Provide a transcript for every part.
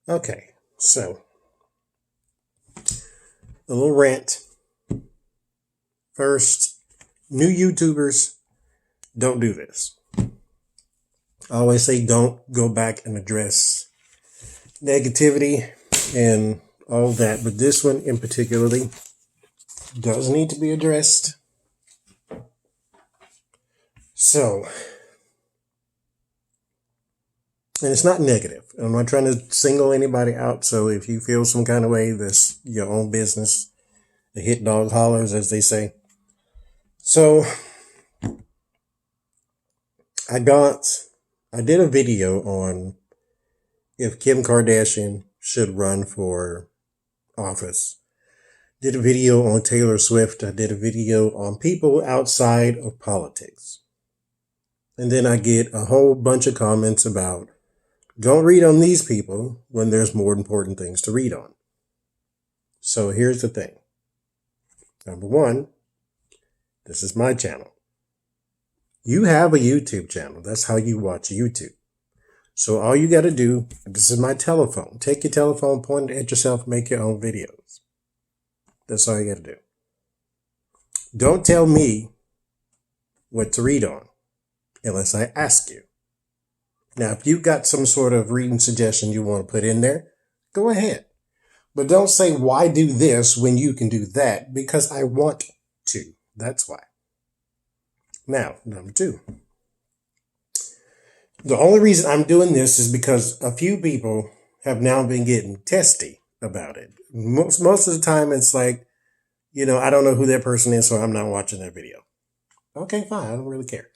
Okay, so a little rant. First, new YouTubers, don't do this. I always say don't go back and address negativity and all that, but this one in particularly does need to be addressed. So, and it's not negative. I'm not trying to single anybody out. So if you feel some kind of way, that's your own business. The hit dog hollers, as they say. So I got, I did a video on if Kim Kardashian should run for office. Did a video on Taylor Swift. I did a video on people outside of politics. And then I get a whole bunch of comments about don't read on these people when there's more important things to read on. So here's the thing. Number one, this is my channel. You have a YouTube channel. That's how you watch YouTube. So all you got to do, this is my telephone. Take your telephone, point it at yourself, make your own videos. That's all you got to do. Don't tell me what to read on unless I ask you. Now, if you've got some sort of reading suggestion you want to put in there, go ahead. But don't say, why do this when you can do that? Because I want to. That's why. Now, number two. The only reason I'm doing this is because a few people have now been getting testy about it. Most of the time, it's like, I don't know who that person is, so I'm not watching that video. Okay, fine. I don't really care.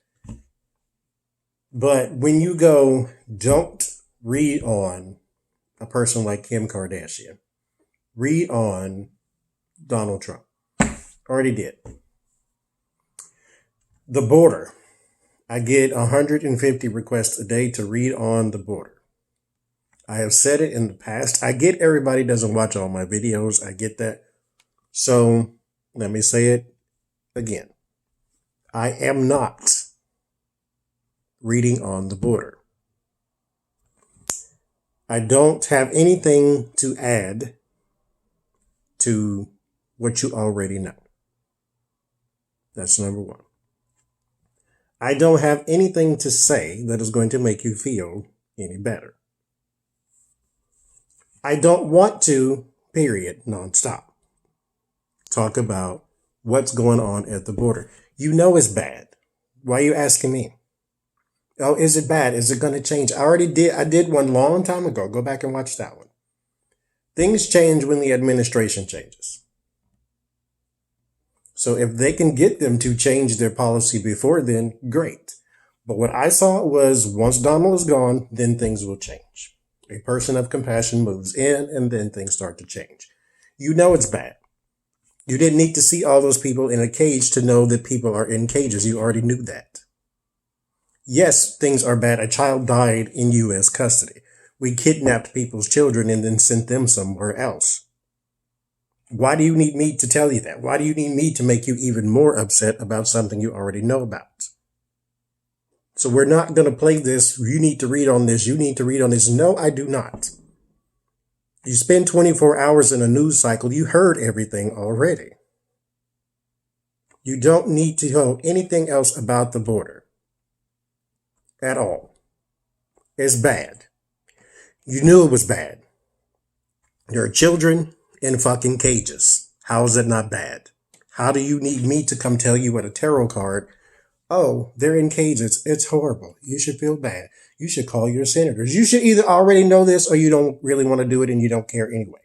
But when you go, don't read on a person like Kim Kardashian. Read on Donald Trump. Already did. The border. I get 150 requests a day to read on the border. I have said it in the past. I get everybody doesn't watch all my videos. I get that. So let me say it again. I am not reading on the border. I don't have anything to add to what you already know. That's number one. I don't have anything to say that is going to make you feel any better. I don't want to, period, nonstop, talk about what's going on at the border. You know it's bad. Why are you asking me? Oh, is it bad? Is it going to change? I did one long time ago. Go back and watch that one. Things change when the administration changes. So if they can get them to change their policy before then, great. But what I saw was once Donald is gone, then things will change. A person of compassion moves in and then things start to change. You know it's bad. You didn't need to see all those people in a cage to know that people are in cages. You already knew that. Yes, things are bad. A child died in U.S. custody. We kidnapped people's children and then sent them somewhere else. Why do you need me to tell you that? Why do you need me to make you even more upset about something you already know about? So we're not going to play this. You need to read on this. You need to read on this. No, I do not. You spend 24 hours in a news cycle. You heard everything already. You don't need to know anything else about the border at all. It's bad. You knew it was bad. There are children in fucking cages. How is it not bad? How do you need me to come tell you what a tarot card? Oh, they're in cages. It's horrible. You should feel bad. You should call your senators. You should either already know this or you don't really want to do it and you don't care anyway.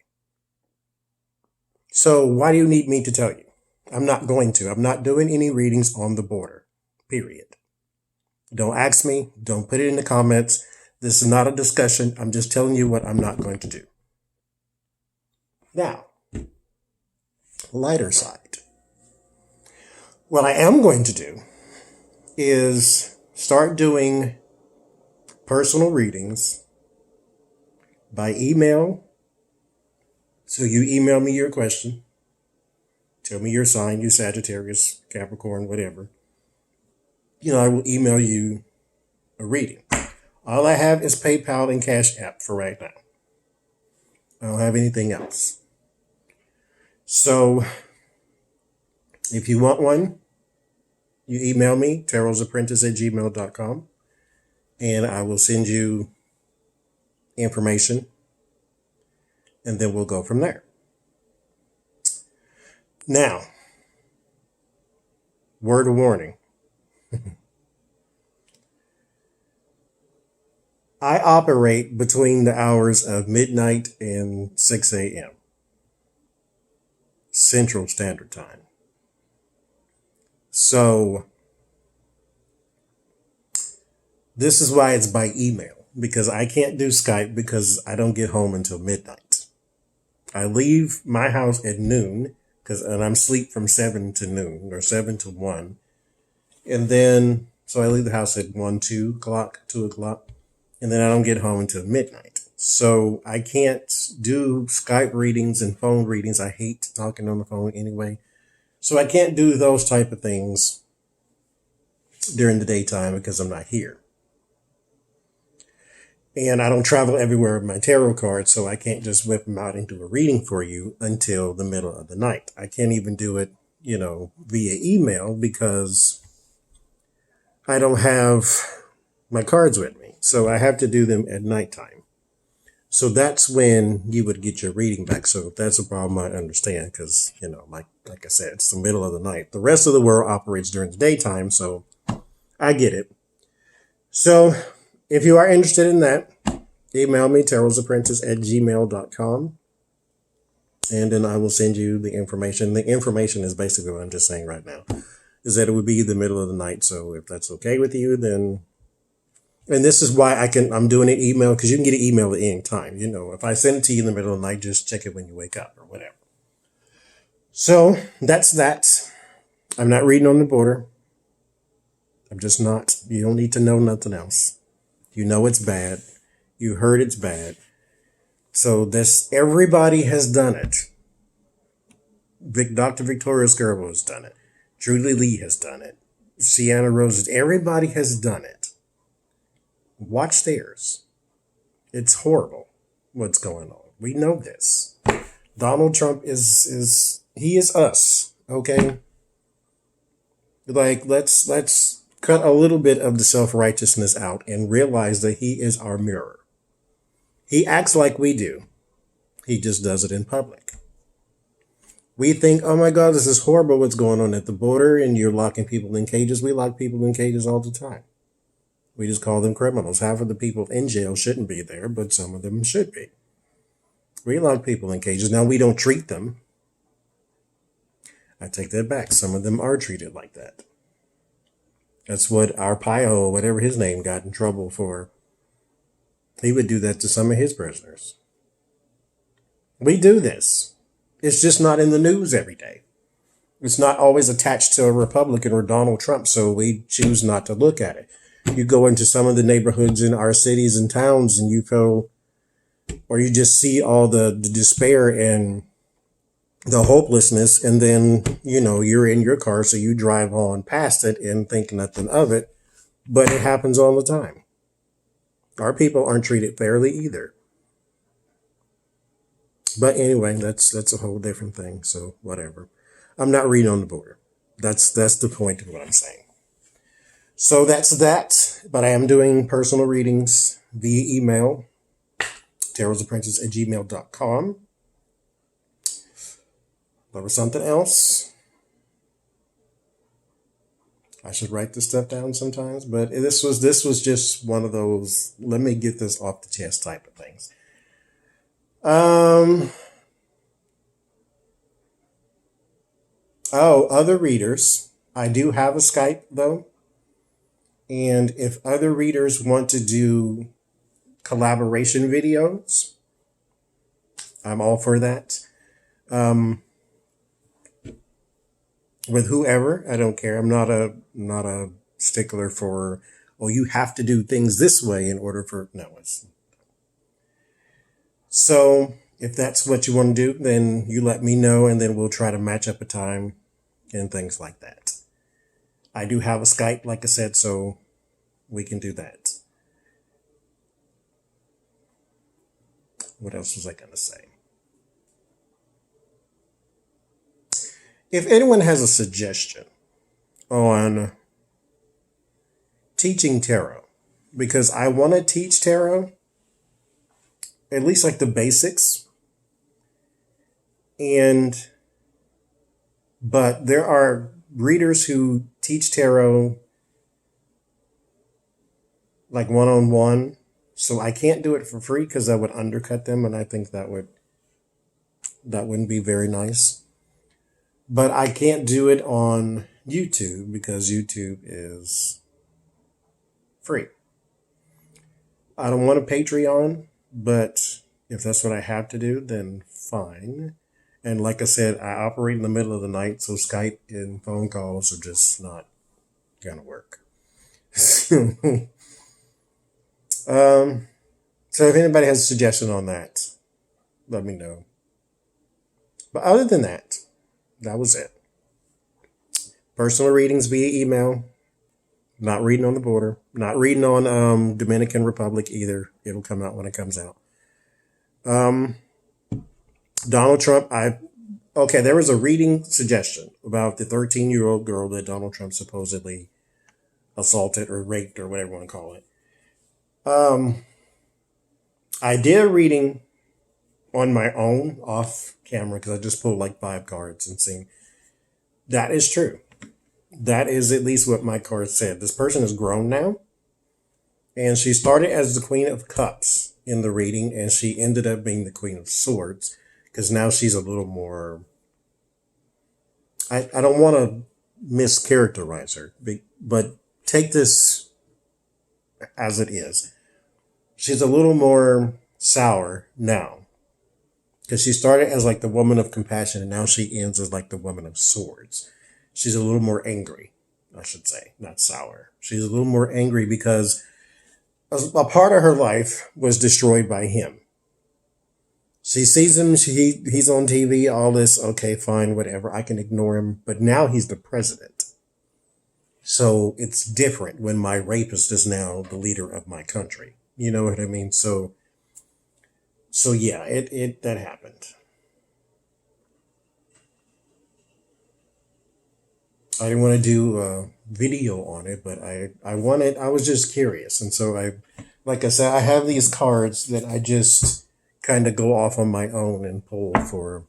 So why do you need me to tell you? I'm not going to. I'm not doing any readings on the border. Period. Don't ask me. Don't put it in the comments. This is not a discussion. I'm just telling you what I'm not going to do. Now, lighter side. What I am going to do is start doing personal readings by email. So you email me your question. Tell me your sign, you Sagittarius, Capricorn, whatever. I will email you a reading. All I have is PayPal and Cash App for right now. I don't have anything else. So if you want one, you email me, tarosapprentice@gmail.com, and I will send you information, and then we'll go from there. Now, word of warning. I operate between the hours of midnight and 6 a.m. Central Standard Time. So this is why it's by email, because I can't do Skype because I don't get home until midnight. I leave my house at noon and I'm asleep from 7 to noon or 7 to 1. And then, so I leave the house at 1, 2 o'clock, and then I don't get home until midnight. So I can't do Skype readings and phone readings. I hate talking on the phone anyway. So I can't do those type of things during the daytime because I'm not here. And I don't travel everywhere with my tarot cards, so I can't just whip them out and do a reading for you until the middle of the night. I can't even do it, via email because I don't have my cards with me. So I have to do them at nighttime. So that's when you would get your reading back. So if that's a problem, I understand because, like I said, it's the middle of the night. The rest of the world operates during the daytime, so I get it. So if you are interested in that, email me, tarosapprentice@gmail.com, and then I will send you the information. The information is basically what I'm just saying right now, is that it would be the middle of the night. So if that's okay with you, then, and this is why I'm doing an email, because you can get an email at any time. If I send it to you in the middle of the night, just check it when you wake up or whatever. So that's that. I'm not reading on the border. I'm just not. You don't need to know nothing else. You know it's bad. You heard it's bad. So everybody has done it. Dr. Victoria Skirbo has done it. Julie Lee has done it. Sienna Rose, everybody has done it. Watch theirs. It's horrible what's going on. We know this. Donald Trump he is us, okay? Like, let's cut a little bit of the self-righteousness out and realize that he is our mirror. He acts like we do. He just does it in public. We think, oh my God, this is horrible what's going on at the border and you're locking people in cages. We lock people in cages all the time. We just call them criminals. Half of the people in jail shouldn't be there, but some of them should be. We lock people in cages. Now, we don't treat them. I take that back. Some of them are treated like that. That's what Arpaio, whatever his name, got in trouble for. He would do that to some of his prisoners. We do this. It's just not in the news every day. It's not always attached to a Republican or Donald Trump, so we choose not to look at it. You go into some of the neighborhoods in our cities and towns and you feel, or you just see all the despair and the hopelessness, and then, you're in your car, so you drive on past it and think nothing of it, but it happens all the time. Our people aren't treated fairly either. But anyway, that's a whole different thing, so whatever. I'm not reading on the border. That's the point of what I'm saying. So that's that, but I am doing personal readings via email, tarosapprentice@gmail.com. There was something else. I should write this stuff down sometimes, but this was just one of those, let me get this off the chest type of things. Other readers. I do have a Skype though. And if other readers want to do collaboration videos, I'm all for that. With whoever, I don't care. I'm not a stickler for, you have to do things this way in order for, no. So if that's what you want to do, then you let me know and then we'll try to match up a time and things like that. I do have a Skype, like I said, so we can do that. What else was I going to say? If anyone has a suggestion on teaching tarot, because I want to teach tarot, at least like the basics, but there are readers who teach tarot like one-on-one, so I can't do it for free because that would undercut them, and I think that wouldn't be very nice. But I can't do it on YouTube because YouTube is free. I don't want a Patreon, but if that's what I have to do, then fine. And like I said, I operate in the middle of the night, so Skype and phone calls are just not gonna work. So if anybody has a suggestion on that, let me know. But other than that, that was it. Personal readings via email. Not reading on the border. Not reading on Dominican Republic either. It'll come out when it comes out. Donald Trump. There was a reading suggestion about the 13-year-old girl that Donald Trump supposedly assaulted or raped or whatever you want to call it. I did a reading on my own off camera because I just pulled like 5 cards and seen. That is true. That is at least what my card said. This person is grown now, and she started as the Queen of Cups in the reading, and she ended up being the Queen of Swords because now she's a little more. I don't want to mischaracterize her, but take this as it is. She's a little more sour now because she started as like the woman of compassion, and now she ends as like the woman of swords. She's a little more angry, I should say, not sour. She's a little more angry because a part of her life was destroyed by him. She sees him, he's on TV, all this, okay, fine, whatever, I can ignore him. But now he's the president. So it's different when my rapist is now the leader of my country. You know what I mean? So yeah, that happened. I didn't want to do a video on it, but I was just curious. And so like I said, I have these cards that I just kind of go off on my own and pull for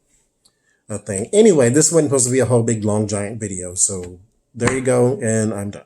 a thing. Anyway, this wasn't supposed to be a whole big long giant video. So there you go. And I'm done.